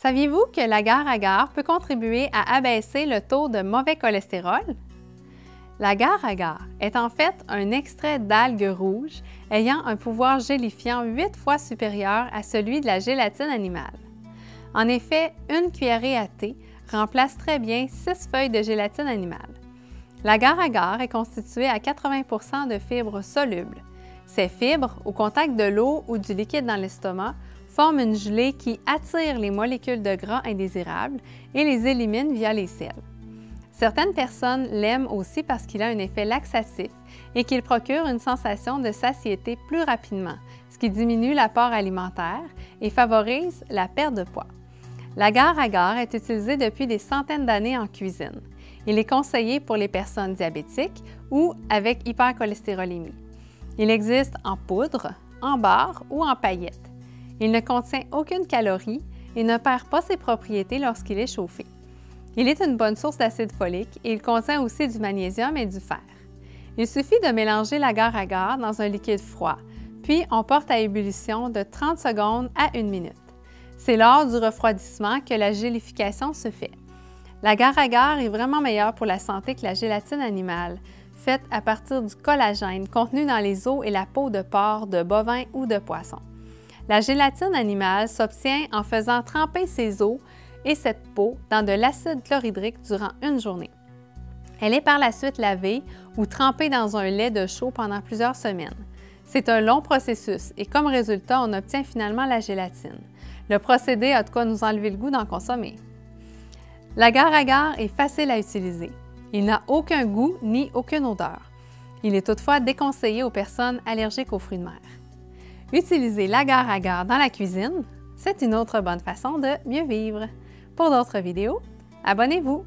Saviez-vous que l'agar-agar peut contribuer à abaisser le taux de mauvais cholestérol? L'agar-agar est en fait un extrait d'algues rouges ayant un pouvoir gélifiant 8 fois supérieur à celui de la gélatine animale. En effet, une cuillerée à thé remplace très bien 6 feuilles de gélatine animale. L'agar-agar est constitué à 80 de fibres solubles. Ces fibres, au contact de l'eau ou du liquide dans l'estomac, forment une gelée qui attire les molécules de gras indésirables et les élimine via les selles. Certaines personnes l'aiment aussi parce qu'il a un effet laxatif et qu'il procure une sensation de satiété plus rapidement, ce qui diminue l'apport alimentaire et favorise la perte de poids. L'agar-agar est utilisé depuis des centaines d'années en cuisine. Il est conseillé pour les personnes diabétiques ou avec hypercholestérolémie. Il existe en poudre, en barre ou en paillettes. Il ne contient aucune calorie et ne perd pas ses propriétés lorsqu'il est chauffé. Il est une bonne source d'acide folique et il contient aussi du magnésium et du fer. Il suffit de mélanger l'agar-agar dans un liquide froid, puis on porte à ébullition de 30 secondes à 1 minute. C'est lors du refroidissement que la gélification se fait. L'agar-agar est vraiment meilleur pour la santé que la gélatine animale, faite à partir du collagène contenu dans les os et la peau de porc, de bovin ou de poisson. La gélatine animale s'obtient en faisant tremper ses os et cette peau dans de l'acide chlorhydrique durant une journée. Elle est par la suite lavée ou trempée dans un lait de chaux pendant plusieurs semaines. C'est un long processus et comme résultat, on obtient finalement la gélatine. Le procédé a de quoi nous enlever le goût d'en consommer. L'agar-agar est facile à utiliser. Il n'a aucun goût ni aucune odeur. Il est toutefois déconseillé aux personnes allergiques aux fruits de mer. Utiliser l'agar-agar dans la cuisine, c'est une autre bonne façon de mieux vivre. Pour d'autres vidéos, abonnez-vous!